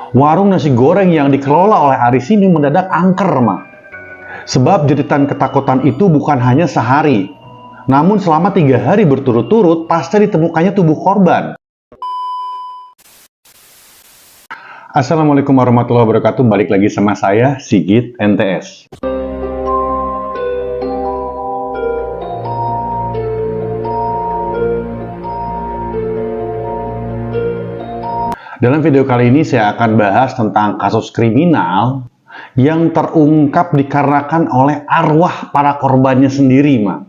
Warung nasi goreng yang dikelola oleh Aris ini mendadak angker, Mak. Sebab jeritan ketakutan itu bukan hanya sehari, namun selama 3 hari berturut-turut pasca ditemukannya tubuh korban. Assalamualaikum warahmatullahi wabarakatuh. Balik lagi sama saya, Sigit NTS. Dalam video kali ini saya akan bahas tentang kasus kriminal yang terungkap dikarenakan oleh arwah para korbannya sendiri, Mak.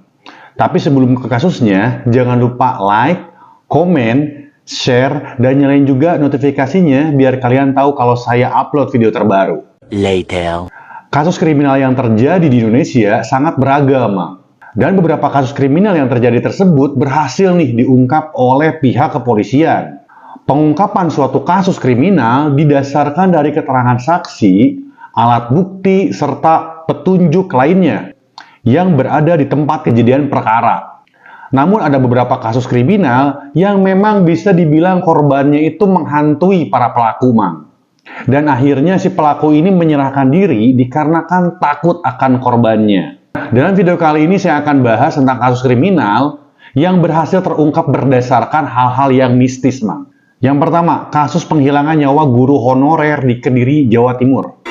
Tapi sebelum ke kasusnya, jangan lupa like, komen, share, dan nyalain juga notifikasinya biar kalian tahu kalau saya upload video terbaru. Later. Kasus kriminal yang terjadi di Indonesia sangat beragam, Mak. Dan beberapa kasus kriminal yang terjadi tersebut berhasil nih diungkap oleh pihak kepolisian. Pengungkapan suatu kasus kriminal didasarkan dari keterangan saksi, alat bukti, serta petunjuk lainnya yang berada di tempat kejadian perkara. Namun ada beberapa kasus kriminal yang memang bisa dibilang korbannya itu menghantui para pelaku, Mang. Dan akhirnya si pelaku ini menyerahkan diri dikarenakan takut akan korbannya. Dalam video kali ini saya akan bahas tentang kasus kriminal yang berhasil terungkap berdasarkan hal-hal yang mistis, Mang. Yang pertama, kasus penghilangan nyawa guru honorer di Kediri, Jawa Timur.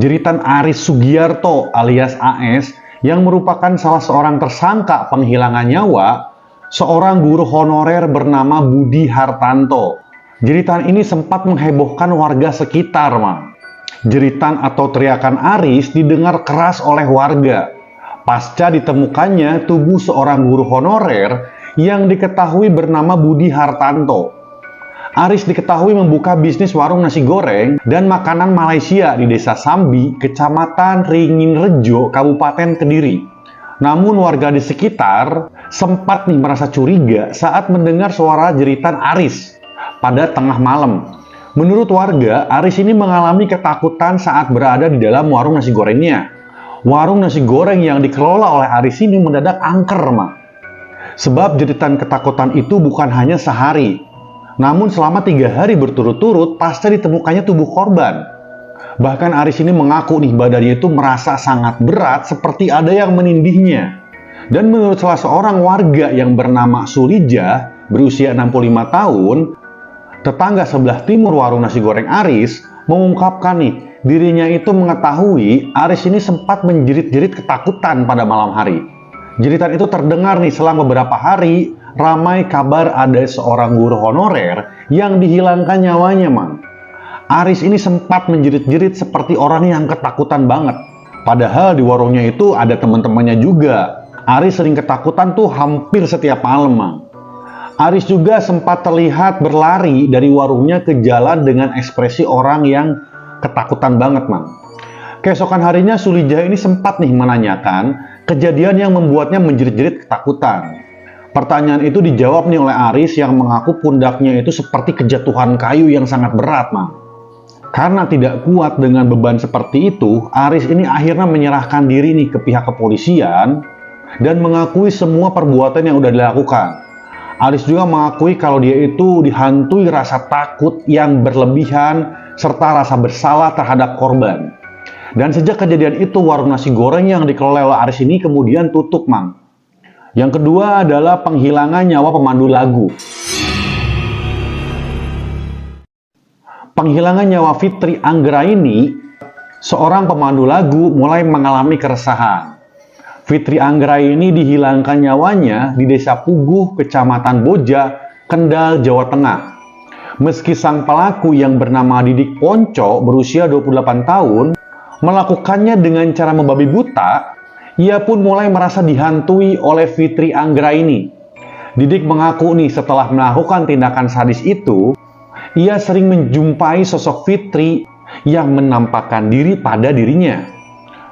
Jeritan Aris Sugiarto alias AS yang merupakan salah seorang tersangka penghilangan nyawa seorang guru honorer bernama Budi Hartanto. Jeritan ini sempat menghebohkan warga sekitar, Mang. Jeritan atau teriakan Aris didengar keras oleh warga pasca ditemukannya tubuh seorang guru honorer yang diketahui bernama Budi Hartanto. Aris diketahui membuka bisnis warung nasi goreng dan makanan Malaysia di Desa Sambi, Kecamatan Ringinrejo, Kabupaten Kediri. Namun warga di sekitar sempat merasa curiga saat mendengar suara jeritan Aris pada tengah malam. Menurut warga, Aris ini mengalami ketakutan saat berada di dalam warung nasi gorengnya. Warung nasi goreng yang dikelola oleh Aris ini mendadak angker, Mak. Sebab jeritan ketakutan itu bukan hanya sehari, namun selama 3 hari berturut-turut pasca ditemukannya tubuh korban. Bahkan Aris ini mengaku badannya itu merasa sangat berat seperti ada yang menindihnya. Dan menurut salah seorang warga yang bernama Sulija, berusia 65 tahun, tetangga sebelah timur warung nasi goreng Aris, mengungkapkan dirinya itu mengetahui Aris ini sempat menjerit-jerit ketakutan pada malam hari. Jeritan itu terdengar selama beberapa hari. Ramai kabar ada seorang guru honorer yang dihilangkan nyawanya, Mang. Aris ini sempat menjerit-jerit seperti orang yang ketakutan banget. Padahal di warungnya itu ada teman-temannya juga. Aris sering ketakutan hampir setiap malam, Mang. Aris juga sempat terlihat berlari dari warungnya ke jalan dengan ekspresi orang yang ketakutan banget, Mang. Keesokan harinya Sulija ini sempat menanyakan kejadian yang membuatnya menjerit-jerit ketakutan. Pertanyaan itu dijawab oleh Aris yang mengaku pundaknya itu seperti kejatuhan kayu yang sangat berat, Mang. Karena tidak kuat dengan beban seperti itu, Aris ini akhirnya menyerahkan diri ke pihak kepolisian dan mengakui semua perbuatan yang sudah dilakukan. Aris juga mengakui kalau dia itu dihantui rasa takut yang berlebihan serta rasa bersalah terhadap korban. Dan sejak kejadian itu, warung nasi goreng yang dikelola oleh Aris ini kemudian tutup, Mang. Yang kedua adalah penghilangan nyawa pemandu lagu. Penghilangan nyawa Fitri Anggraini, seorang pemandu lagu, mulai mengalami keresahan. Fitri Anggraini dihilangkan nyawanya di Desa Puguh, Kecamatan Boja, Kendal, Jawa Tengah. Meski sang pelaku yang bernama Didik Ponco berusia 28 tahun, melakukannya dengan cara membabi buta, ia pun mulai merasa dihantui oleh Fitri Anggraini. Didik mengaku setelah melakukan tindakan sadis itu, ia sering menjumpai sosok Fitri yang menampakkan diri pada dirinya.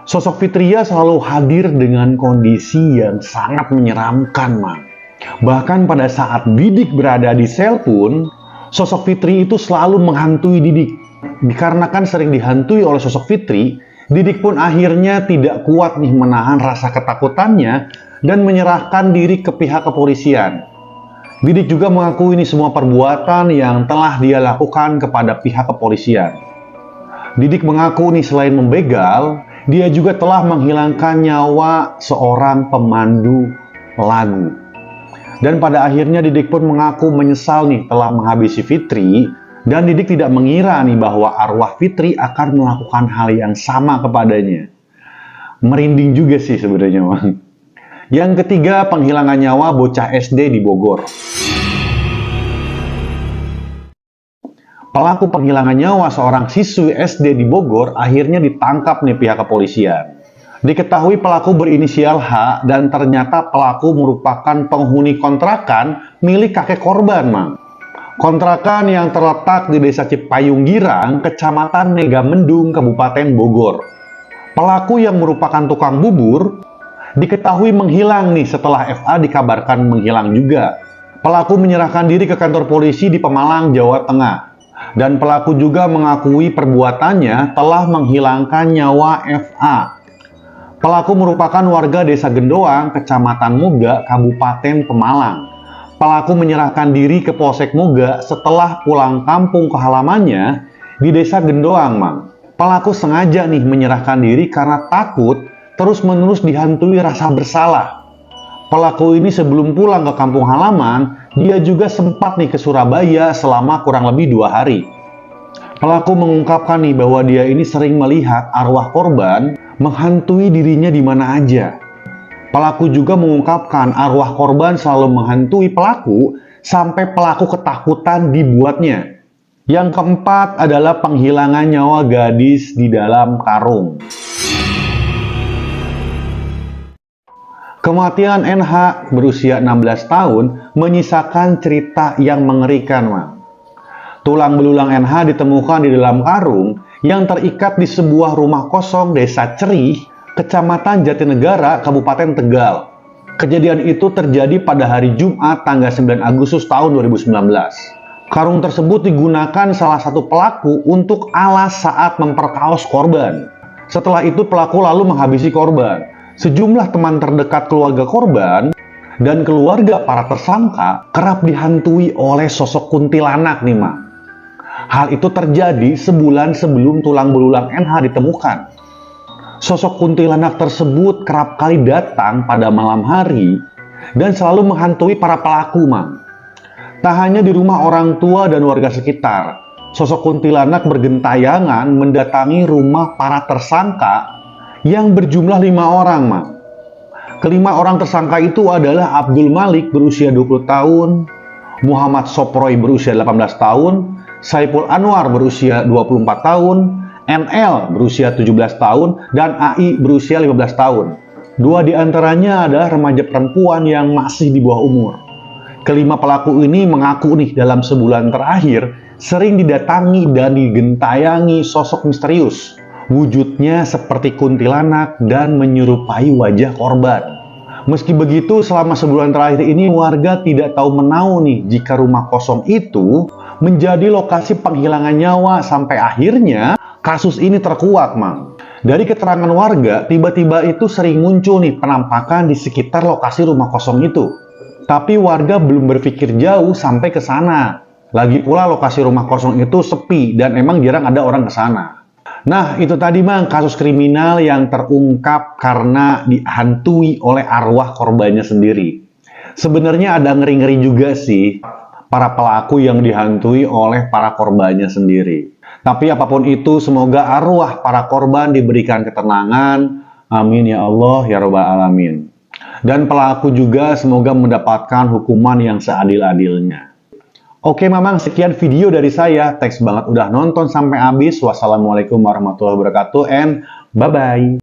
Sosok Fitria selalu hadir dengan kondisi yang sangat menyeramkan, Mang. Bahkan pada saat Didik berada di sel pun, sosok Fitri itu selalu menghantui Didik. Dikarenakan sering dihantui oleh sosok Fitri, Didik pun akhirnya tidak kuat menahan rasa ketakutannya dan menyerahkan diri ke pihak kepolisian. Didik juga mengakui ini semua perbuatan yang telah dia lakukan kepada pihak kepolisian. Didik mengaku nih selain membegal, dia juga telah menghilangkan nyawa seorang pemandu lagu. Dan pada akhirnya Didik pun mengaku menyesal nih telah menghabisi Fitri, dan Didik tidak mengira nih bahwa arwah Fitri akan melakukan hal yang sama kepadanya. Merinding juga sih sebenarnya, Bang. Yang ketiga, penghilangan nyawa bocah SD di Bogor. Pelaku penghilangan nyawa seorang siswi SD di Bogor akhirnya ditangkap nih pihak kepolisian. Diketahui pelaku berinisial H dan ternyata pelaku merupakan penghuni kontrakan milik kakek korban, Mang. Kontrakan yang terletak di Desa Cipayung Girang, Kecamatan Megamendung, Kabupaten Bogor. Pelaku yang merupakan tukang bubur diketahui menghilang nih setelah FA dikabarkan menghilang juga. Pelaku menyerahkan diri ke kantor polisi di Pemalang, Jawa Tengah. Dan pelaku juga mengakui perbuatannya telah menghilangkan nyawa FA. Pelaku merupakan warga Desa Gendoang, Kecamatan Moga, Kabupaten Pemalang. Pelaku menyerahkan diri ke Polsek Moga setelah pulang kampung ke halamannya di Desa Gendoang, Mang. Pelaku sengaja nih menyerahkan diri karena takut terus-menerus dihantui rasa bersalah. Pelaku ini sebelum pulang ke kampung halaman, dia juga sempat nih ke Surabaya selama kurang lebih 2 hari. Pelaku mengungkapkan nih bahwa dia ini sering melihat arwah korban menghantui dirinya di mana aja. Pelaku juga mengungkapkan arwah korban selalu menghantui pelaku sampai pelaku ketakutan dibuatnya. Yang keempat adalah penghilangan nyawa gadis di dalam karung. Kematian NH berusia 16 tahun menyisakan cerita yang mengerikan, Mang. Tulang belulang NH ditemukan di dalam karung yang terikat di sebuah rumah kosong Desa Cerih, Kecamatan Jatinegara, Kabupaten Tegal. Kejadian itu terjadi pada hari Jumat tanggal 9 Agustus tahun 2019. Karung tersebut digunakan salah satu pelaku untuk alas saat memperkaos korban. Setelah itu pelaku lalu menghabisi korban. Sejumlah teman terdekat keluarga korban dan keluarga para tersangka kerap dihantui oleh sosok kuntilanak nih, Mang. Hal itu terjadi sebulan sebelum tulang belulang NH ditemukan. Sosok kuntilanak tersebut kerap kali datang pada malam hari dan selalu menghantui para pelaku, Mang. Tak hanya di rumah orang tua dan warga sekitar, sosok kuntilanak bergentayangan mendatangi rumah para tersangka yang berjumlah 5 orang, Mang. Kelima orang tersangka itu adalah Abdul Malik berusia 20 tahun, Muhammad Soproy berusia 18 tahun, Saiful Anwar berusia 24 tahun, NL berusia 17 tahun, dan AI berusia 15 tahun. 2 diantaranya adalah remaja perempuan yang masih di bawah umur. Kelima pelaku ini mengaku nih dalam sebulan terakhir sering didatangi dan digentayangi sosok misterius. Wujudnya seperti kuntilanak dan menyerupai wajah korban. Meski begitu, selama sebulan terakhir ini warga tidak tahu menau nih jika rumah kosong itu menjadi lokasi penghilangan nyawa sampai akhirnya kasus ini terkuak, Mang. Dari keterangan warga, tiba-tiba itu sering muncul nih penampakan di sekitar lokasi rumah kosong itu. Tapi warga belum berpikir jauh sampai ke sana. Lagi pula lokasi rumah kosong itu sepi dan emang jarang ada orang ke sana. Nah, itu tadi, Mang, kasus kriminal yang terungkap karena dihantui oleh arwah korbannya sendiri. Sebenarnya ada ngeri-ngeri juga sih para pelaku yang dihantui oleh para korbannya sendiri. Tapi apapun itu, semoga arwah para korban diberikan ketenangan. Amin ya Allah ya Rabbal Alamin. Dan pelaku juga semoga mendapatkan hukuman yang seadil-adilnya. Oke, Mamang, sekian video dari saya. Thanks banget udah nonton sampai habis. Wassalamualaikum warahmatullahi wabarakatuh and bye-bye.